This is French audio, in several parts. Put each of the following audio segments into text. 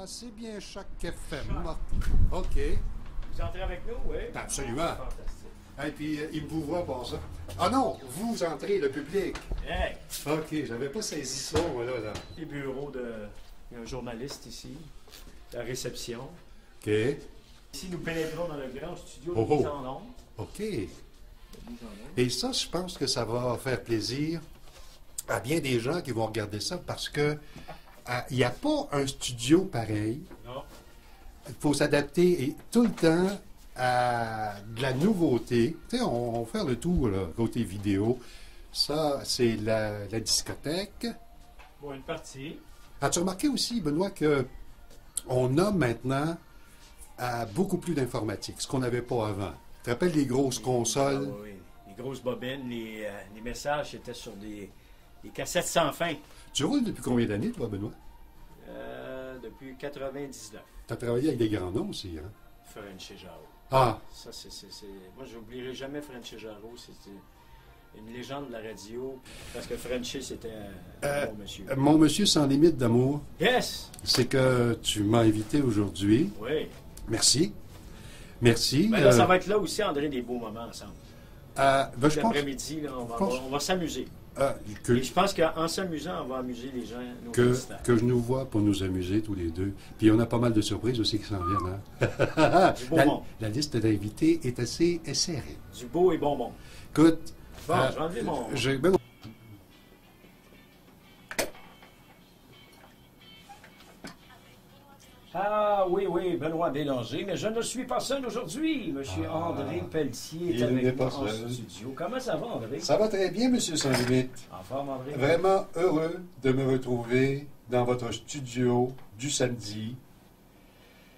c'est bien chaque FM. OK. Vous entrez avec nous, oui? Absolument. Fantastique. Et puis, il vous voit pour ça. Ah non, vous entrez, le public. Hey! OK, j'avais pas saisi ça, moi, là. Les bureaux d'un journaliste ici, la réception. OK. Ici, nous pénétrons dans le grand studio Oh, de mise oh. en onde. OK. De mise en onde. Et ça, je pense que ça va faire plaisir à bien des gens qui vont regarder ça parce que il n'y a pas un studio pareil. Non. Il faut s'adapter et tout le temps à de la nouveauté. Tu sais, on va faire le tour, là, côté vidéo. Ça, c'est la discothèque. Bon, une partie. As-tu remarqué aussi, Benoît, que on a maintenant beaucoup plus d'informatique, ce qu'on n'avait pas avant. Tu te rappelles les grosses consoles? Ah, oui, oui. Les grosses bobines, les messages étaient sur des cassettes sans fin. Tu roules depuis combien d'années, toi, Benoît? Depuis 99. Tu as travaillé avec des grands noms aussi, hein? Frenchy Jarreau. Ah, Ça, c'est... Moi, je n'oublierai jamais Frenchy Jarreau. C'était une légende de la radio. Parce que Frenchy, c'était un bon monsieur. mon monsieur sans limite d'amour, Yes! c'est que tu m'as invité aujourd'hui. Oui. Merci. Merci. Ben là, ça va être là aussi, André, des beaux moments ensemble. ben, je pense L'après-midi, là, on va s'amuser. que, Et je pense qu'en s'amusant, on va amuser les gens, nos que, visiteurs. que je nous vois pour nous amuser tous les deux. Puis on a pas mal de surprises aussi qui s'en viennent. Hein? Du beau monde. La liste d'invités est assez serrée. Du beau et bonbon. Écoute, Bon, je vais enlever mon... ben, Ah oui, oui, Benoît Bélanger, mais je ne suis pas seul aujourd'hui. Monsieur André Pelletier est il n'est avec pas moi en seul. studio. Comment ça va, André? ça va très bien, monsieur sans limite. En forme, André? Vraiment heureux de me retrouver dans votre studio du samedi.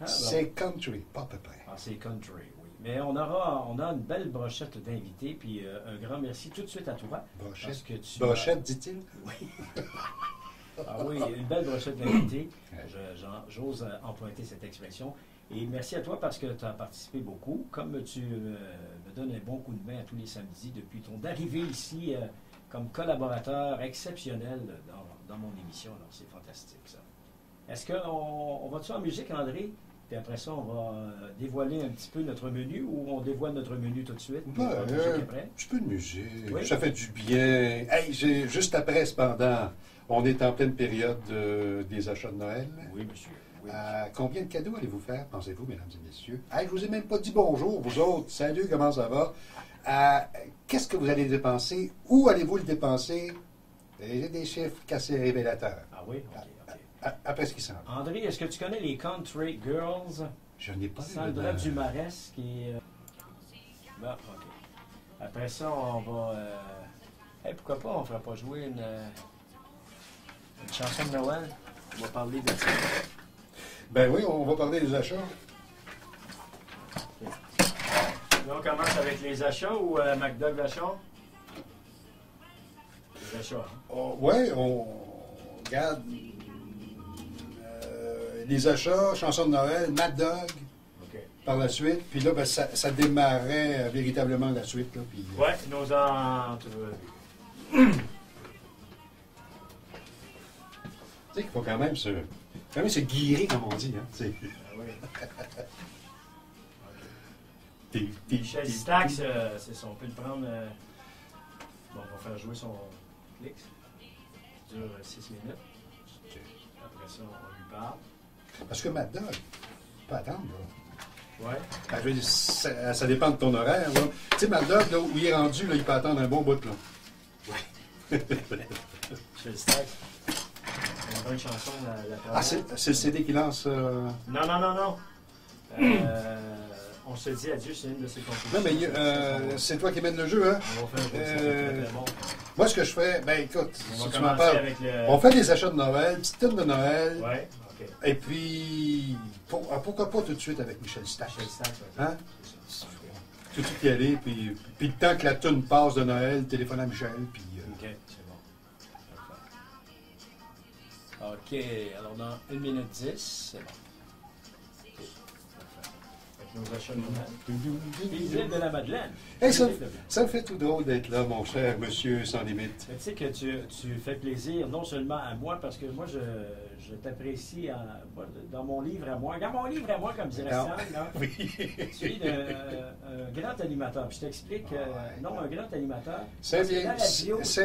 Ah, bon. C'est country, pas à peu près. Ah, c'est country, oui. Mais on a une belle brochette d'invités, puis un grand merci tout de suite à toi. Brochette, Parce que tu brochette dit-il? Oui. Ah oui, une belle brochette d'invités. J'ose emprunter cette expression. Et merci à toi parce que tu as participé beaucoup. Comme tu me donnes un bon coup de main à tous les samedis depuis ton arrivée ici comme collaborateur exceptionnel dans mon émission. Alors, c'est fantastique, ça. Est-ce qu'on va-tu en musique, André? Puis après ça, on va dévoiler un petit peu notre menu ou on dévoile notre menu tout de suite? Ben, La musique après? un petit peu de musique, Oui. ça fait du bien. Hey, juste après, cependant, on est en pleine période des achats de Noël. Oui, monsieur. Oui, Combien de cadeaux allez-vous faire, pensez-vous, mesdames et messieurs? Hey, je vous ai même pas dit bonjour, vous autres. Salut, comment ça va? Qu'est-ce que vous allez dépenser? Où allez-vous le dépenser? J'ai des chiffres assez révélateurs. Ah oui? OK, OK. Après ce qui s'en va. André, est-ce que tu connais les Country Girls? Je n'ai pas vu Sandra Dumarès qui est... Bon, OK. Après ça, on va... Hey, pourquoi pas, on ne ferait pas jouer une chanson de Noël? On va parler de ça. Ben oui, on va parler des achats. Là, on commence avec les achats ou McDuck Vachon? Les achats, hein? Oh, ouais, on regarde les achats, chansons de Noël, Mad Dog, OK. par la suite. Puis là, ben, ça démarrait véritablement la suite. Là, puis, Ouais, nos entrevues. Tu sais qu'il faut quand même se guérir, comme on dit. Hein, tu sais. Ah oui. Ti- Michel Stax, c'est ça, on peut le prendre... Bon, on va faire jouer son clic. Ça dure 6 minutes. Ok. Après ça, on lui parle. Parce que Mad Dog, tu peux attendre. Là. Ouais. Ben, je veux dire, ça dépend de ton horaire. Là. Tu sais, Mad Dog, là, où il est rendu, là, il peut attendre un bon bout. Là. Michel Stax. On a une chanson, la première. Ah, c'est le CD qui lance. Non, non, non, non. On se dit adieu, c'est une de ses compositions. Non, mais c'est toi qui mène le jeu, hein? On va faire jouer ça, c'est très, très bon. Moi, ce que je fais, ben écoute, On si va tu m'en commencer parles, avec le... on fait des achats de Noël, petite tune de Noël, Ouais, OK. et puis pourquoi pas tout de suite avec Michel Stax? Michel Stax, ouais. Hein? C'est ça. Tout de suite y aller, puis le temps que la tune passe de Noël, téléphone à Michel, puis... OK, c'est bon. OK, alors dans 1 minute 10, c'est bon. OK, parfait. nos achats de Noël. Les îles de la Madeleine. Hey, ça me fait tout drôle d'être là, mon cher monsieur sans limite. Mais tu sais que tu fais plaisir non seulement à moi, parce que moi, je t'apprécie dans mon livre à moi. Dans mon livre à moi, comme dirait Sam, là, Oui. tu es un grand animateur. Puis je t'explique, non, un grand animateur. 5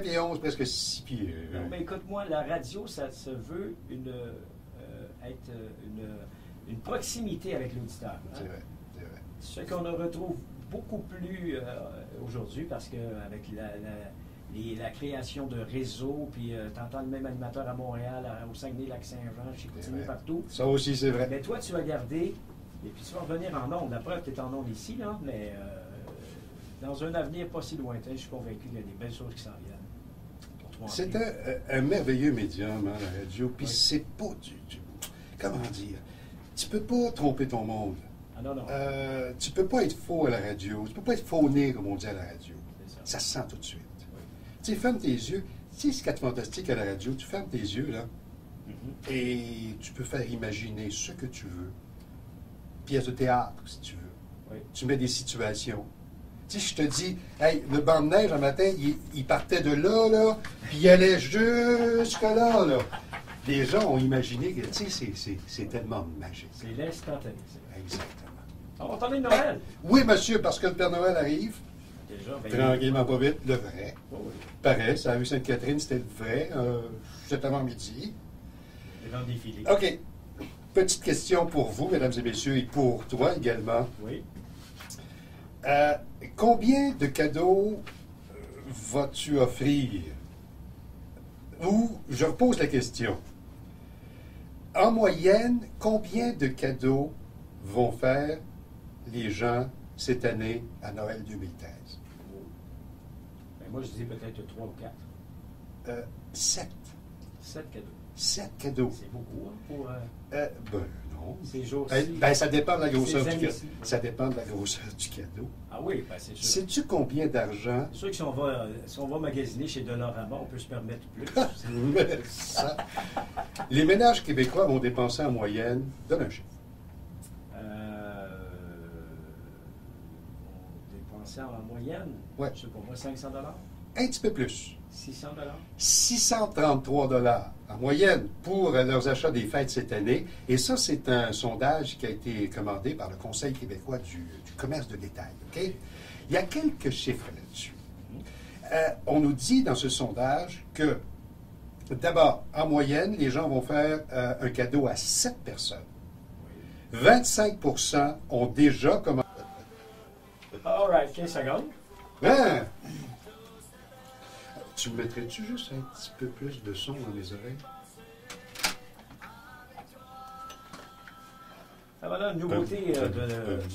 pieds 11, presque 6 pieds. Non, mais écoute-moi, la radio, ça se veut être une proximité avec l'auditeur. Hein? C'est vrai, c'est vrai. Ce qu'on retrouve beaucoup plus aujourd'hui, parce qu'avec la création de réseaux, puis tu entends le même animateur à Montréal, au Saguenay-Lac-Saint-Jean, chez Coutinier, partout. Ça aussi, c'est vrai. Mais toi, tu vas garder, et puis tu vas revenir en ondes. La preuve, tu es en ondes ici, là, mais dans un avenir pas si lointain, je suis convaincu qu'il y a des belles choses qui s'en viennent. C'est un merveilleux médium, hein, la radio. Puis c'est pas comment dire? Tu peux pas tromper ton monde. Ah non, non. Tu peux pas être faux à la radio. Tu peux pas être faux-né, comme on dit à la radio. Ça se sent tout de suite. Oui. Tu sais, ferme tes yeux. Tu sais, ce qui est fantastique à la radio, tu fermes tes yeux, là, et tu peux faire imaginer ce que tu veux. Pièce de théâtre, si tu veux. Oui. Tu mets des situations. Tu sais, je te dis, hey, le banc de neige, un matin, il partait de là, puis il allait jusque là. Les gens ont imaginé que, tu sais, c'est tellement magique. C'est l'instantané. Exactement. On va parler de Noël. Oui, monsieur, parce que le Père Noël arrive. Déjà, Tranquillement, pas vite, le vrai. Oh, oui. Pareil, ça a eu Sainte-Catherine, c'était le vrai. Juste avant midi. Les grands défilés. OK. Petite question pour vous, mesdames et messieurs, et pour toi également. Oui. Combien de cadeaux vas-tu offrir? Ou, je repose la question. En moyenne, combien de cadeaux vont faire les gens cette année à Noël 2013? Ben, moi, je dis peut-être 3 ou 4. 7. 7 cadeaux. 7 cadeaux. C'est beaucoup, hein, pour Non. ces jours-ci. Ça dépend de la grosseur Ces du cadeau. années-ci. Ça dépend de la grosseur du cadeau. Ah oui, ben, c'est sûr. Sais-tu combien d'argent? C'est sûr que si on va magasiner chez Dollarama, on peut se permettre plus. Ça. Les ménages québécois vont dépenser en moyenne, donne un chiffre. On dépensait en moyenne, Ouais. je sais pas moi, 500 $, Un petit peu plus. 600 $. 633 $ en moyenne pour leurs achats des fêtes cette année. Et ça, c'est un sondage qui a été commandé par le Conseil québécois du commerce de détail. OK? Il y a quelques chiffres là-dessus. On nous dit dans ce sondage que, d'abord, en moyenne, les gens vont faire un cadeau à 7 personnes. 25 % ont déjà commandé. All right, 15 secondes. Hein? Tu me mettrais-tu juste un petit peu plus de son dans les oreilles? Ah, voilà une nouveauté du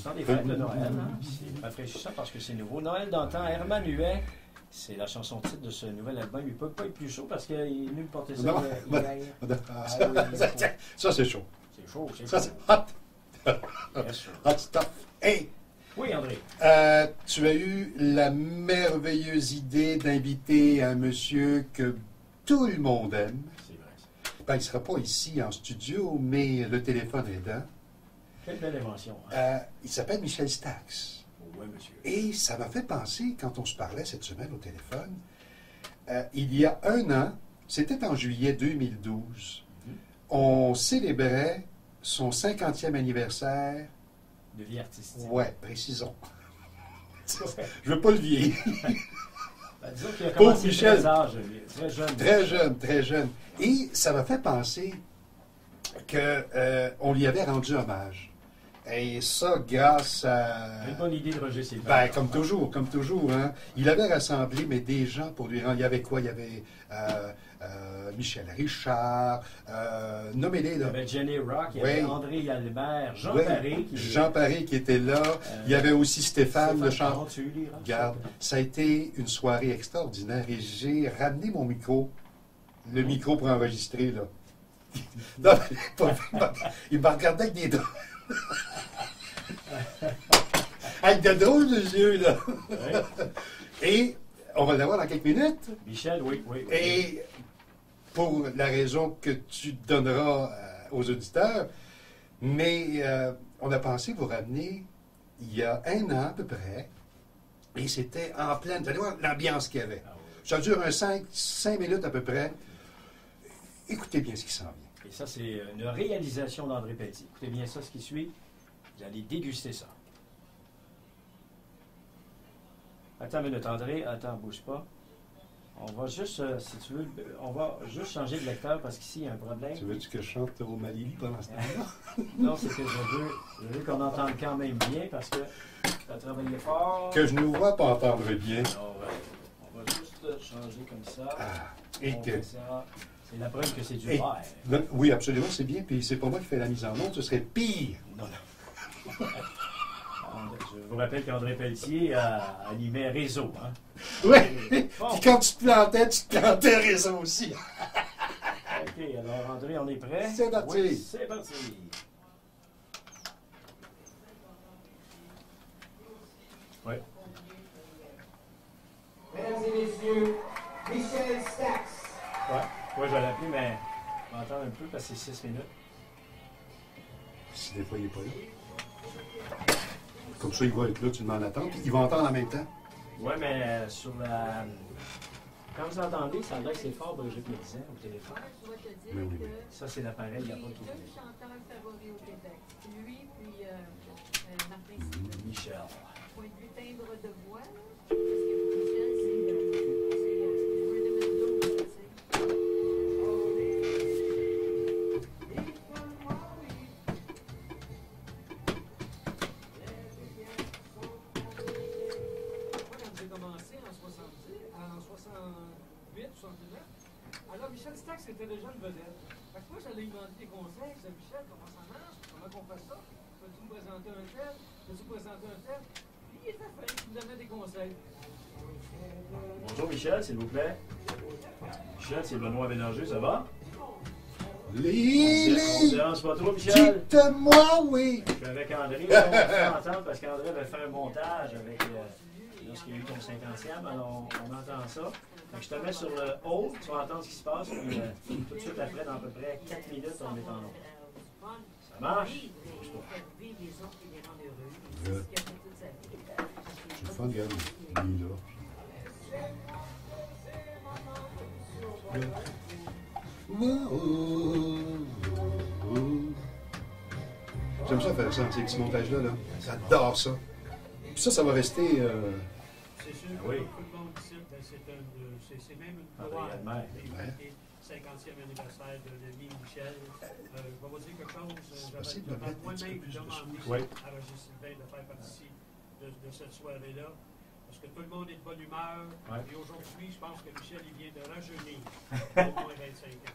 temps des fêtes de Noël. Hein? C'est rafraîchissant parce que c'est nouveau. Noël d'antan, Herman Huet, c'est la chanson titre de ce nouvel album. Il ne peut pas être plus chaud parce qu'il est venu porter ça Non, hier. Ça, c'est chaud. C'est chaud, c'est Ça, chaud. c'est hot. Bien sûr. Hot stuff. Hey! Oui, André. Tu as eu la merveilleuse idée d'inviter un monsieur que tout le monde aime. C'est vrai. Ben, il ne sera pas ici en studio, mais le téléphone aidant. Quelle belle invention. Hein? Il s'appelle Michel Stax. Oui, monsieur. Et ça m'a fait penser, quand on se parlait cette semaine au téléphone, il y a un an, c'était en juillet 2012, on célébrait son 50e anniversaire. De vie artistique. Ouais, précisons. Je veux pas le vieillir. Ben, disons qu'il a Pauvre commencé Michel. très âge, très jeune. Très jeune, très jeune. Et ça m'a fait penser qu'on lui avait rendu hommage. Et ça, grâce à... Une bonne idée de Roger Sylvain. Ben, comme toujours, hein. Il avait rassemblé, mais des gens pour lui rendre. Il y avait quoi? Il y avait Michel Richard, nommez-les, Il y là. avait Jenny Rock, il y Oui. avait André Albert, Jean Oui, Paré. Jean Paré qui était là. Il y avait aussi Stéphane, le chanteur. chanteur. Regarde, ça a été une soirée extraordinaire et j'ai ramené mon micro, le micro pour enregistrer, là. Non, il m'a regardé avec des drôles. Avec de drôles de yeux, là. Oui. Et on va l'avoir dans quelques minutes. Michel, oui. Et pour la raison que tu donneras aux auditeurs, mais on a pensé vous ramener il y a un an à peu près, et c'était en pleine... Vous allez voir l'ambiance qu'il y avait. Ça dure un 5 minutes à peu près. Écoutez bien ce qui s'en vient. Et ça, c'est une réalisation d'André Pelletier. Écoutez bien ça, ce qui suit. Vous allez déguster ça. Attends une minute, André. Attends, bouge pas. On va juste, si tu veux, on va juste changer de lecteur parce qu'ici, il y a un problème. Tu veux-tu que je chante au Malili pendant ce temps-là? Non, c'est que je veux qu'on entende quand même bien parce que tu as travaillé fort. Que je nous vois pas entendre bien. Alors, on va juste changer comme ça. Ah, et On que... fait ça. C'est la preuve que c'est du Et- verre. Oui, absolument, c'est bien. Puis c'est pas moi qui fais la mise en onde, ce serait pire. Non, non. Je vous rappelle qu'André Pelletier a animé Réseau. Hein? Oui! Bon. Puis quand tu te plantais réseau aussi. OK, alors André, on est prêt? C'est parti. Oui, c'est parti. Oui. Mesdames et messieurs, Michel Stax. Ouais, je vais l'appeler, mais on va attendre un peu parce que c'est 6 minutes. Si des fois il n'est pas là. Comme ça, il va être là, tu demandes l'attente, puis il va entendre en même temps. Oui, mais sur la. Quand vous entendez, ça a l'air que c'est fort, Brigitte me disait au téléphone. Je dois te dire Mais oui, oui. que Ça, c'est l'appareil, il n'y a pas les tout. deux chanteurs favoris au Québec. Lui puis Martin Simon. Michel. Point de vue timbre de voix, là, parce que Michel, c'est rhythm and blues, tu sais. Moi, quand j'ai commencé en 68, 69, alors Michel Stax était déjà une vedette. Fait que moi, j'allais lui demander des conseils. Je disais, Michel, comment ça marche? Comment qu'on fait ça? Peux-tu me présenter un tel? Peux-tu me présenter un tel? Puis il était fin, il me donnait des conseils. Bonjour Michel, s'il vous plaît. Michel, c'est Benoît Bélanger, ça va? On ne Lily! dérange pas trop, Michel? Dites-moi oui! Je suis avec André, on peut entendre parce qu'André avait fait un montage avec lorsqu'il y a eu ton 50e, alors on entend ça. Fait que je te mets sur le haut, tu vas entendre ce qui se passe, puis tout de suite après, dans à peu près 4 minutes, on est en haut. Ça marche? C'est le fun, regarde. Il est là. J'aime ça faire ça, ces petits montages-là. Là. J'adore ça. Puis ça va rester. C'est sûr Oui. que tout le monde ici, c'est même une André gloire. Admer. Les 50e anniversaire de l'ami Michel. Je vais vous dire quelque chose. possible de J'avais mettre un petit peu moi-même plus de demandé Oui. à Roger Sylvain de faire partie de cette soirée-là. Parce que tout le monde est de bonne humeur. Ouais. Et aujourd'hui, je pense que Michel, il vient de rajeunir au moins 25 ans.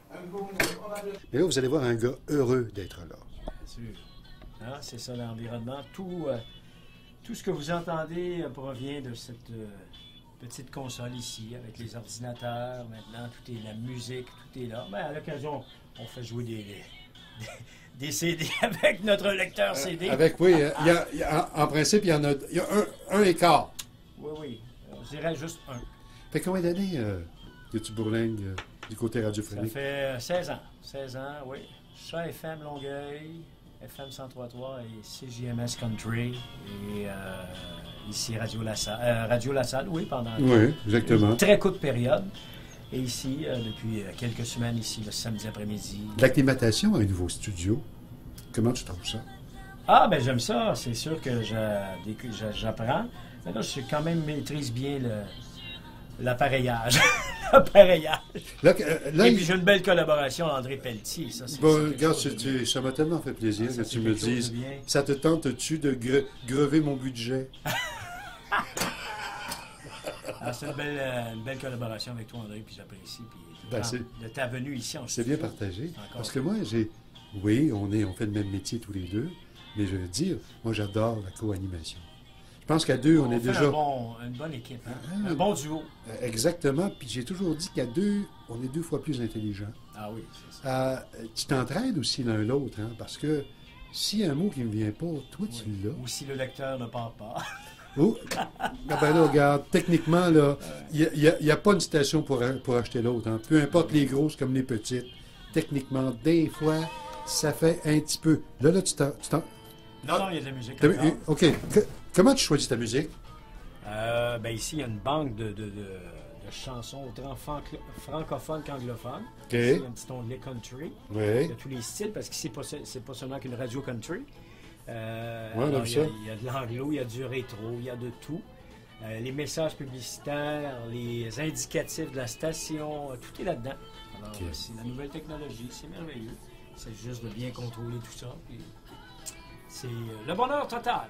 Et là, vous allez voir un gars heureux d'être là. C'est sûr. Hein, c'est ça l'environnement. Tout ce que vous entendez provient de cette petite console ici, avec les ordinateurs. Maintenant, tout est la musique, tout est là. Mais à l'occasion, on fait jouer des CD avec notre lecteur CD. Avec, oui, en principe, il y a un écart. Oui, oui. Je dirais juste un. Fait combien d'années que tu bourlingues du côté Ça radiophonique? fait 16 ans. 16 ans, oui. Chat FM Longueuil, FM 103.3 et CJMS Country. Et ici, Radio La Salle, oui, pendant Oui, exactement. une très courte période. Et ici, depuis quelques semaines, ici, le samedi après-midi. L'acclimatation à un nouveau studio, comment tu trouves ça? Ah, ben j'aime ça. C'est sûr que j'apprends. Mais là, quand même maîtrise bien l'appareillage. L'appareillage. Là, Et puis j'ai une belle collaboration avec André Pelletier. Ça, c'est bon, quelque regarde, chose de bien. ça m'a tellement fait plaisir Ça, que c'est tu me quelque chose de dises, bien. ça te tente-tu de grever mon budget? Ah, c'est une belle collaboration avec toi, André, puis j'apprécie. Puis Ben, de ta venue ici en C'est studio. bien partagé. Encore. Parce que moi, oui, on fait le même métier tous les deux, mais je veux dire, moi, j'adore la co-animation. Je pense qu'à deux, on est fait déjà... une bonne équipe, hein? Un bon duo. Exactement. Puis j'ai toujours dit qu'à deux, on est 2 fois plus intelligents. Ah oui, c'est ça. Tu t'entraides aussi l'un l'autre, hein, parce que s'il y a un mot qui ne me vient pas, toi, tu l'as. Ou si le lecteur ne part pas. Oh, ben là, regarde, techniquement, là, il n'y a pas une station pour acheter l'autre. Hein. Peu importe les grosses comme les petites. Techniquement, des fois, ça fait un petit peu. Là, tu t'en... Non, il y a de la musique. OK. Comment tu choisis ta musique? Ici, il y a une banque de chansons autant francophones qu'anglophones. OK. Ici, il y a un petit onglet country. Oui. Il y a tous les styles, parce que c'est pas seulement qu'une radio country. On aime ça. Il y a de l'anglo, il y a du rétro, il y a de tout. Les messages publicitaires, les indicatifs de la station, tout est là-dedans. Alors, OK. c'est la nouvelle technologie, c'est merveilleux. C'est juste de bien contrôler tout ça. Puis c'est le bonheur total.